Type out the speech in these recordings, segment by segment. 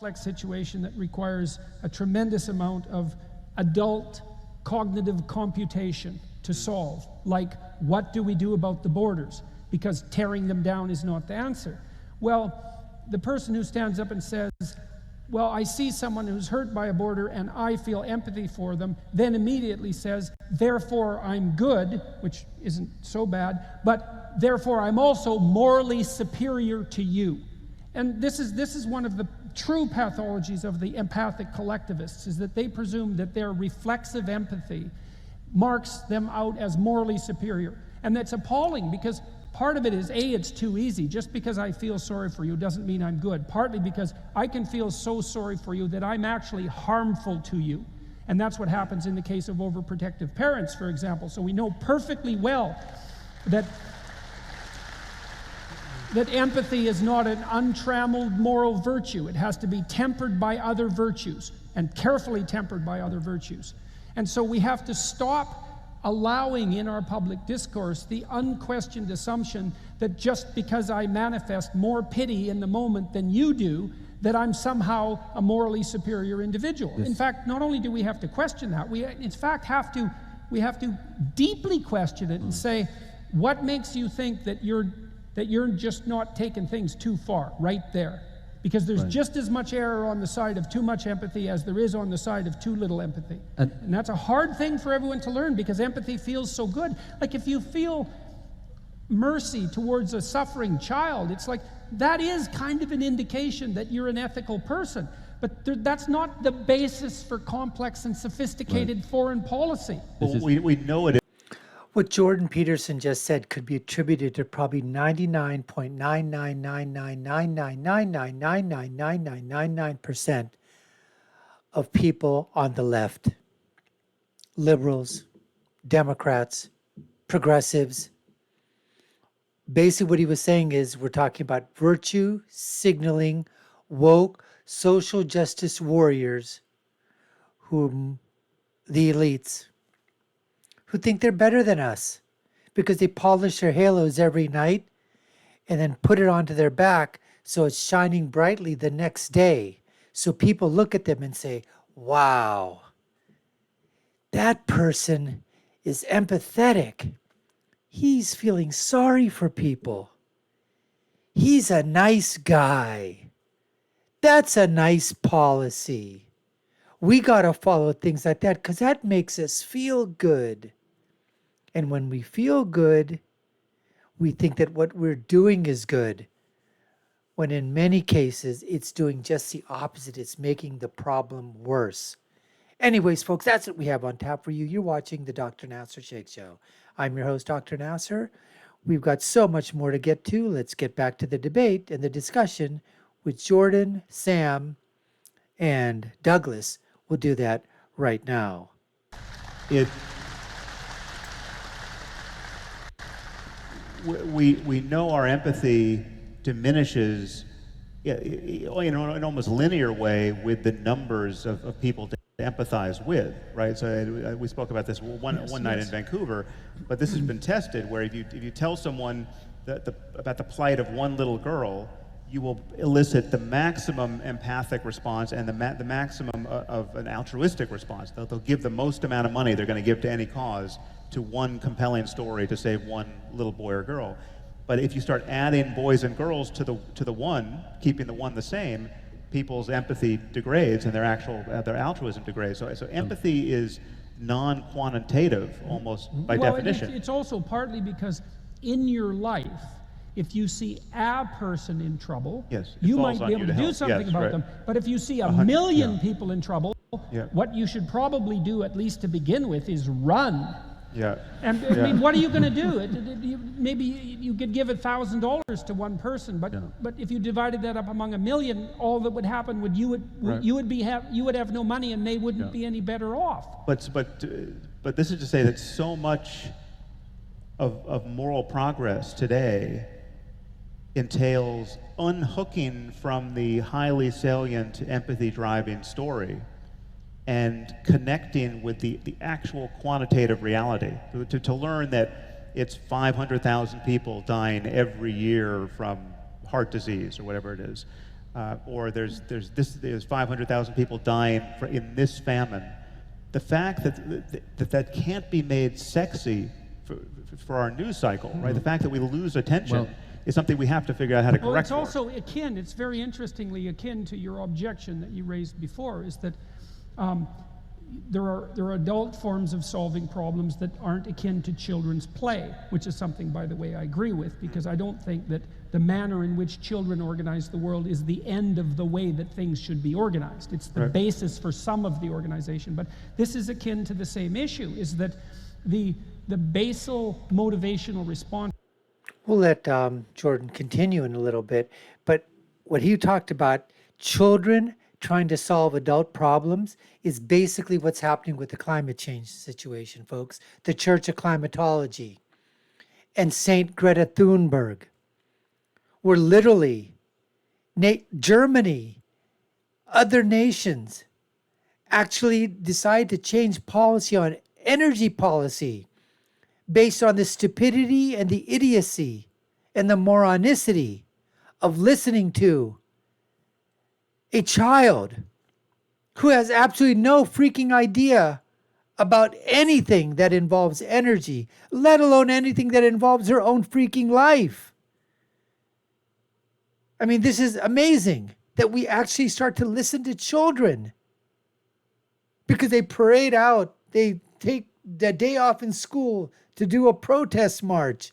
complex situation that requires a tremendous amount of adult cognitive computation to solve, like what do we do about the borders? Because tearing them down is not the answer. Well, the person who stands up and says, well, I see someone who's hurt by a border and I feel empathy for them, then immediately says, therefore I'm good, which isn't so bad, but therefore I'm also morally superior to you. And this is one of the true pathologies of the empathic collectivists, is that they presume that their reflexive empathy marks them out as morally superior. And that's appalling, because part of it is, A, it's too easy. Just because I feel sorry for you doesn't mean I'm good. Partly because I can feel so sorry for you that I'm actually harmful to you. And that's what happens in the case of overprotective parents, for example. So we know perfectly well that empathy is not an untrammeled moral virtue. It has to be tempered by other virtues, and carefully tempered by other virtues. And so we have to stop allowing in our public discourse the unquestioned assumption that just because I manifest more pity in the moment than you do, that I'm somehow a morally superior individual. Yes. In fact, not only do we have to question that, we in fact have to deeply question it and say, what makes you think that you're just not taking things too far right there? Because there's just as much error on the side of too much empathy as there is on the side of too little empathy. And that's a hard thing for everyone to learn, because empathy feels so good. Like, if you feel mercy towards a suffering child, it's like, that is kind of an indication that you're an ethical person. But that's not the basis for complex and sophisticated foreign policy. Well, we know it. What Jordan Peterson just said could be attributed to probably 99.9999999999999% of people on the left. Liberals, Democrats, progressives. Basically what he was saying is, we're talking about virtue signaling, woke, social justice warriors, whom the elites, who think they're better than us because they polish their halos every night and then put it onto their back so it's shining brightly the next day. So people look at them and say, wow, that person is empathetic. He's feeling sorry for people. He's a nice guy. That's a nice policy. We got to follow things like that because that makes us feel good. And when we feel good, we think that what we're doing is good, when in many cases, it's doing just the opposite. It's making the problem worse. Anyways, folks, that's what we have on tap for you. You're watching the Dr. Nasser Sheikh Show. I'm your host, Dr. Nasser. We've got so much more to get to. Let's get back to the debate and the discussion with Jordan, Sam, and Douglas. We'll do that right now. We know our empathy diminishes in an almost linear way with the numbers of people to empathize with, right? So we spoke about this one night in Vancouver, but this has been tested, where if you tell someone about the plight of one little girl, you will elicit the maximum empathic response and the maximum of an altruistic response. They'll give the most amount of money they're going to give to any cause to one compelling story to save one little boy or girl. But if you start adding boys and girls to the one, keeping the one the same, people's empathy degrades and their altruism degrades. So empathy is non-quantitative almost by definition. It's also partly because in your life, if you see a person in trouble, you might be able to do something about them. But if you see a million people in trouble, what you should probably do, at least to begin with, is run. And I mean, what are you going to do? Maybe you could give $1,000 to one person, but if you divided that up among a million, all that would happen would you would have no money, and they wouldn't be any better off. But this is to say that so much of moral progress today entails unhooking from the highly salient empathy-driving story and connecting with the actual quantitative reality, to learn that it's 500,000 people dying every year from heart disease or whatever it is, or there's 500,000 people dying in this famine. The fact that can't be made sexy for our news cycle, right? The fact that we lose attention is something we have to figure out how to correct. Well, it's also akin, it's very interestingly akin to your objection that you raised before, is that there are adult forms of solving problems that aren't akin to children's play, which is something, by the way, I agree with, because I don't think that the manner in which children organize the world is the end of the way that things should be organized. It's the basis for some of the organization. But this is akin to the same issue, is that the basal motivational response. We'll let Jordan continue in a little bit, but what he talked about, children trying to solve adult problems, is basically what's happening with the climate change situation, folks. The Church of Climatology and Saint Greta Thunberg were literally, Germany, other nations actually decide to change policy on energy policy based on the stupidity and the idiocy and the moronicity of listening to a child who has absolutely no freaking idea about anything that involves energy, let alone anything that involves her own freaking life. I mean, this is amazing that we actually start to listen to children because they parade out, they take the day off in school to do a protest march.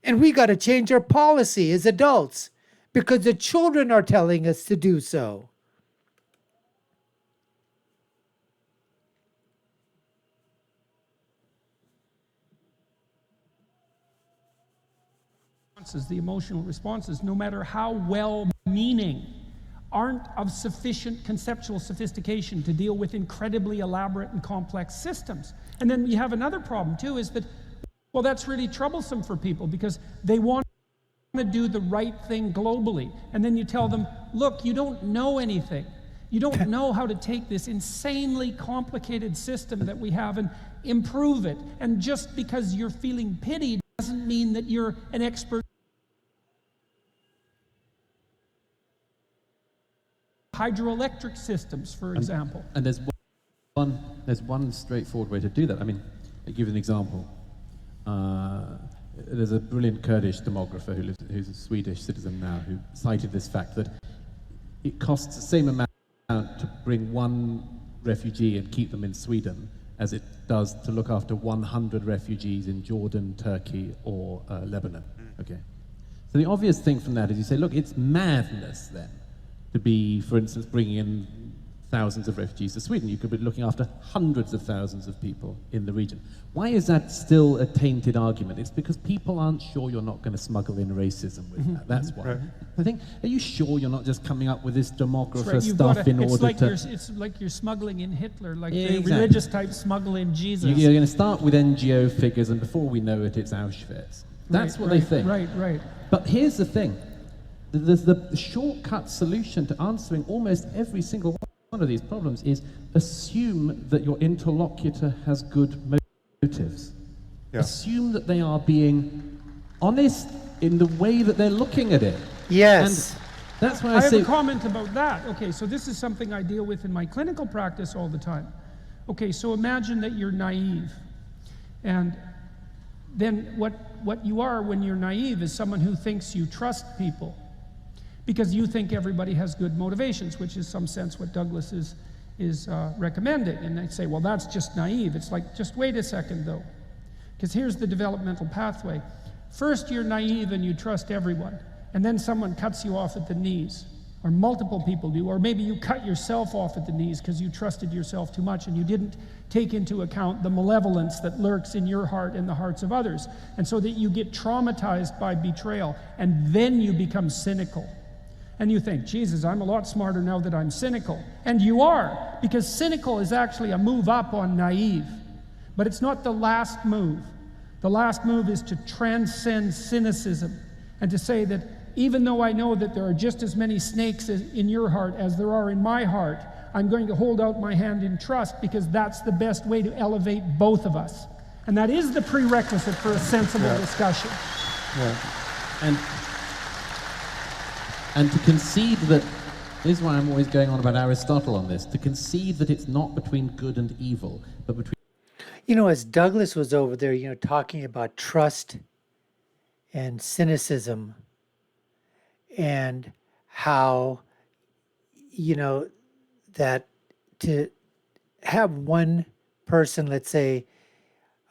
And we got to change our policy as adults because the children are telling us to do so. The emotional responses, no matter how well-meaning, aren't of sufficient conceptual sophistication to deal with incredibly elaborate and complex systems. And then you have another problem too, is that, well, that's really troublesome for people because they want to do the right thing globally. And then you tell them, look, you don't know anything. You don't know how to take this insanely complicated system that we have and improve it. And just because you're feeling pity doesn't mean that you're an expert. Hydroelectric systems, for example. And there's one straightforward way to do that. I mean, I'll give you an example. There's a brilliant Kurdish demographer who's a Swedish citizen now, who cited this fact that it costs the same amount to bring one refugee and keep them in Sweden as it does to look after 100 refugees in Jordan, Turkey, or Lebanon. Okay. So the obvious thing from that is you say, look, it's madness then to be, for instance, bringing in thousands of refugees to Sweden. You could be looking after hundreds of thousands of people in the region. Why is that still a tainted argument? It's because people aren't sure you're not going to smuggle in racism with that. That's why. Right. I think, are you sure you're not just coming up with this demographer stuff in order to... It's like you're smuggling in Hitler, like the religious type smuggle in Jesus. You're going to start with NGO figures, and before we know it, it's Auschwitz. That's what they think. Right. But here's the thing. The shortcut solution to answering almost every single one of these problems is assume that your interlocutor has good motives. Yeah. Assume that they are being honest in the way that they're looking at it. Yes. And that's why I have a comment about that. Okay, so this is something I deal with in my clinical practice all the time. Okay, so imagine that you're naive. And then what you are when you're naive is someone who thinks you trust people, because you think everybody has good motivations, which is in some sense what Douglas is recommending. And they say, well, that's just naive. It's like, just wait a second though, because here's the developmental pathway. First, you're naive and you trust everyone, and then someone cuts you off at the knees, or multiple people do, or maybe you cut yourself off at the knees because you trusted yourself too much and you didn't take into account the malevolence that lurks in your heart and the hearts of others, and so that you get traumatized by betrayal, and then you become cynical. And you think, Jesus, I'm a lot smarter now that I'm cynical. And you are, because cynical is actually a move up on naive. But it's not the last move. The last move is to transcend cynicism and to say that even though I know that there are just as many snakes in your heart as there are in my heart, I'm going to hold out my hand in trust, because that's the best way to elevate both of us. And that is the prerequisite for a sensible discussion. And to concede that This is why I'm always going on about Aristotle on this, to concede that it's not between good and evil, but between... You know, as Douglas was over there, you know, talking about trust and cynicism and how, you know, that to have one person, let's say,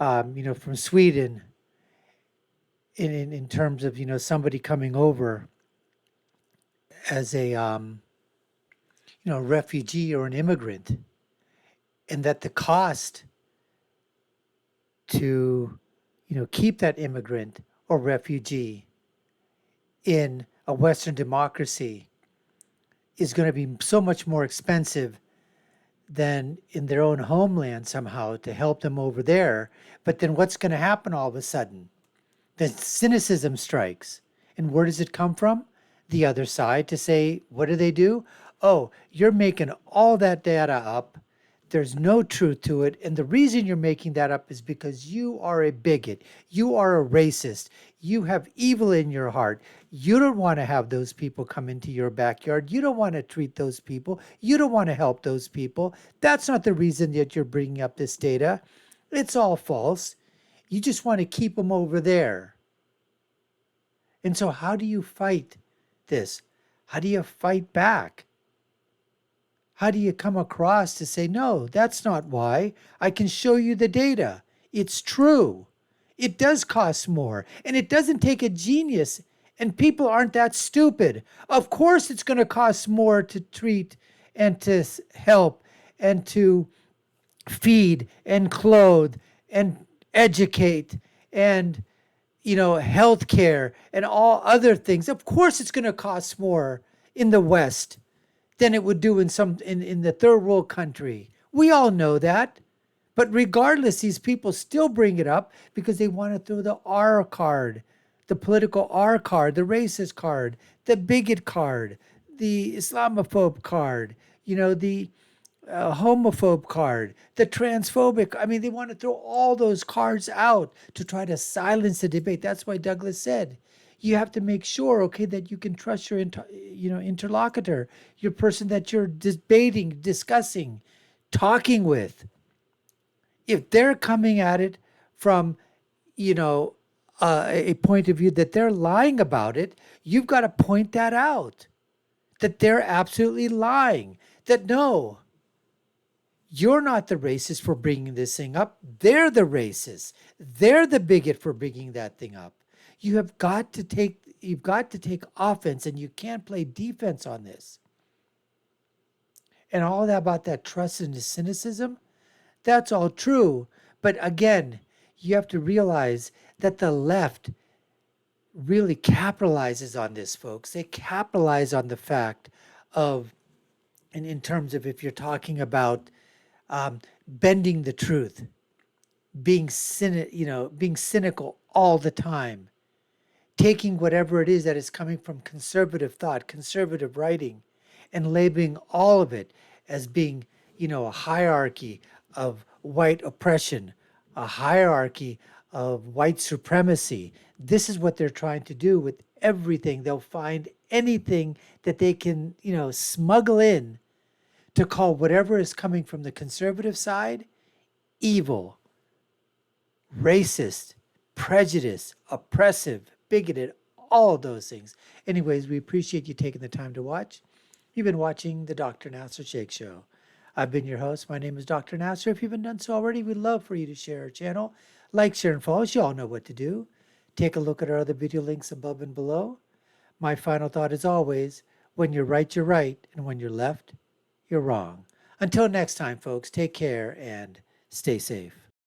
you know, from Sweden, in terms of, you know, somebody coming over as a, you know, refugee or an immigrant, and that the cost to, you know, keep that immigrant or refugee in a Western democracy is going to be so much more expensive than in their own homeland somehow to help them over there. But then what's going to happen all of a sudden? The cynicism strikes. And where does it come from? The other side to say, what do? Oh, you're making all that data up. There's no truth to it. And the reason you're making that up is because you are a bigot. You are a racist. You have evil in your heart. You don't want to have those people come into your backyard. You don't want to treat those people. You don't want to help those people. That's not the reason that you're bringing up this data. It's all false. You just want to keep them over there. And so how do you fight this? How do you fight back? How do you come across to say, no, that's not why? I can show you the data. It's true. It does cost more. And it doesn't take a genius. And people aren't that stupid. Of course it's going to cost more to treat and to help and to feed and clothe and educate and, you know, healthcare and all other things. Of course it's going to cost more in the West than it would do in the third world country. We all know that. But regardless, these people still bring it up because they want to throw the R card, the political R card, the racist card, the bigot card, the Islamophobe card, you know, the homophobe card, the transphobic. I mean, they want to throw all those cards out to try to silence the debate. That's why Douglas said, you have to make sure, okay, that you can trust your interlocutor, your person that you're debating, discussing, talking with. If they're coming at it from, you know, a point of view that they're lying about it, you've got to point that out, that they're absolutely lying, that no, you're not the racist for bringing this thing up. They're the racist. They're the bigot for bringing that thing up. You've got to take offense, and you can't play defense on this. And all that about that trust and the cynicism, that's all true. But again, you have to realize that the left really capitalizes on this, folks. They capitalize on the fact of, and in terms of if you're talking about bending the truth, being cynical all the time, taking whatever it is that is coming from conservative thought, conservative writing, and labeling all of it as being, you know, a hierarchy of white oppression, a hierarchy of white supremacy. This is what they're trying to do with everything. They'll find anything that they can, you know, smuggle in to call whatever is coming from the conservative side evil, racist, prejudiced, oppressive, bigoted, all of those things. Anyways, we appreciate you taking the time to watch. You've been watching the Dr. Nasser Sheikh Show. I've been your host. My name is Dr. Nasser. If you haven't done so already, we'd love for you to share our channel. Like, share, and follow us. You all know what to do. Take a look at our other video links above and below. My final thought is always, when you're right, you're right. And when you're left, you're wrong. Until next time, folks, take care and stay safe.